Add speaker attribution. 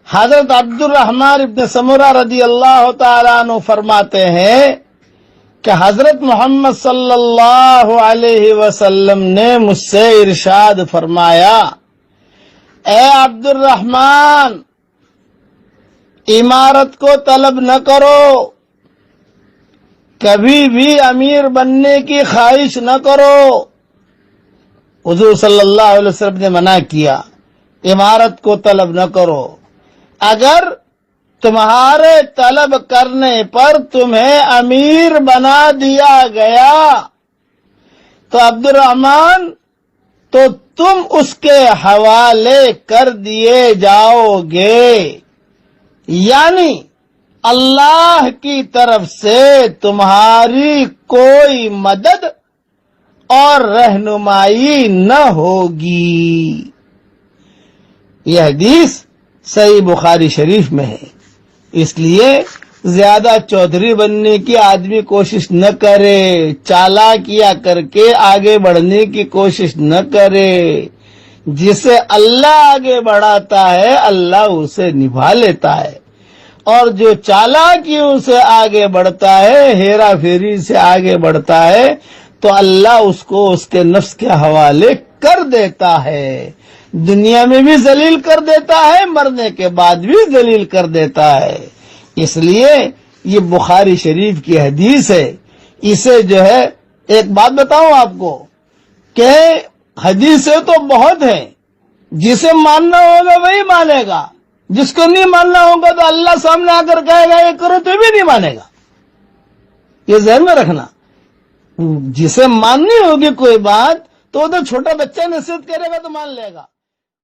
Speaker 1: حضرت عبد الرحمن ابن سمرہ رضی اللہ تعالیٰ عنہ فرماتے ہیں کہ حضرت محمد صلی اللہ علیہ وسلم نے مجھ سے ارشاد فرمایا، اے عبد الرحمن، عمارت کو طلب نہ کرو، کبھی بھی امیر بننے کی خواہش نہ کرو۔ حضور صلی اللہ علیہ وسلم نے منع کیا، عمارت کو طلب نہ کرو۔ اگر تمہارے طلب کرنے پر تمہیں امیر بنا دیا گیا تو عبد الرحمن تو تم اس کے حوالے کر دیے جاؤ گے، یعنی اللہ کی طرف سے تمہاری کوئی مدد اور رہنمائی نہ ہوگی۔ یہ حدیث صحیح بخاری شریف میں ہے۔ اس لیے زیادہ چودھری بننے کی آدمی کوشش نہ کرے، چالاکیاں کر کے آگے بڑھنے کی کوشش نہ کرے۔ جسے اللہ آگے بڑھاتا ہے اللہ اسے نبھا لیتا ہے، اور جو چالاکیوں سے آگے بڑھتا ہے، ہیرا پھیری سے آگے بڑھتا ہے، تو اللہ اس کو اس کے نفس کے حوالے کر دیتا ہے۔ دنیا میں بھی ذلیل کر دیتا ہے، مرنے کے بعد بھی ذلیل کر دیتا ہے۔ اس لیے یہ بخاری شریف کی حدیث ہے۔ اسے جو ہے ایک بات بتاؤں آپ کو کہ حدیثیں تو بہت ہیں، جسے ماننا ہوگا وہی مانے گا، جس کو نہیں ماننا ہوگا تو اللہ سامنے آ کر کہے گا یہ کرو تو بھی نہیں مانے گا۔ یہ ذہن میں رکھنا، جسے ماننی ہوگی کوئی بات تو چھوٹا بچہ نصیحت کرے گا تو مان لے گا۔